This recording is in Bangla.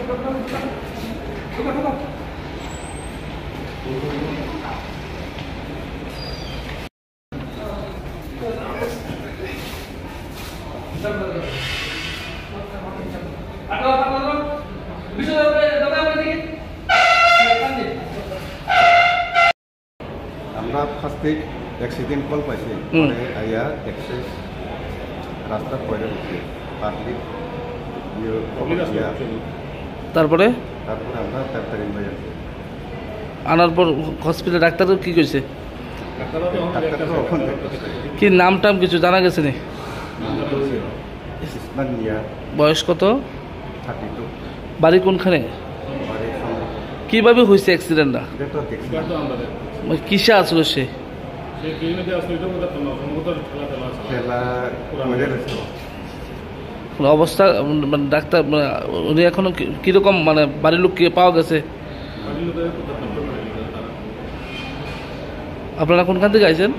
আমরা ফার্স্টে অ্যাক্সিডেন্ট কল পাইছি, মানে আইয়া এক্সেস রাস্তার পরে উঠছে পাবলিক তারপরে আমরা তাড়াতাড়ি হয়ে যাচ্ছি। আনার পর হসপিটালে ডাক্তার কি কইছে? কি নাম টাম কিছু জানা গেছে নি? বয়স কত? 32। বাড়ি কোনখানে? কিভাবে হয়েছে অ্যাক্সিডেন্টটা? কিসে আসলো সে? অবস্থা মানে ডাক্তার উনি এখনো কিরকম, মানে বাড়ির লোক কে পাওয়া গেছে? আপনারা কোনখান থেকে আইছেন?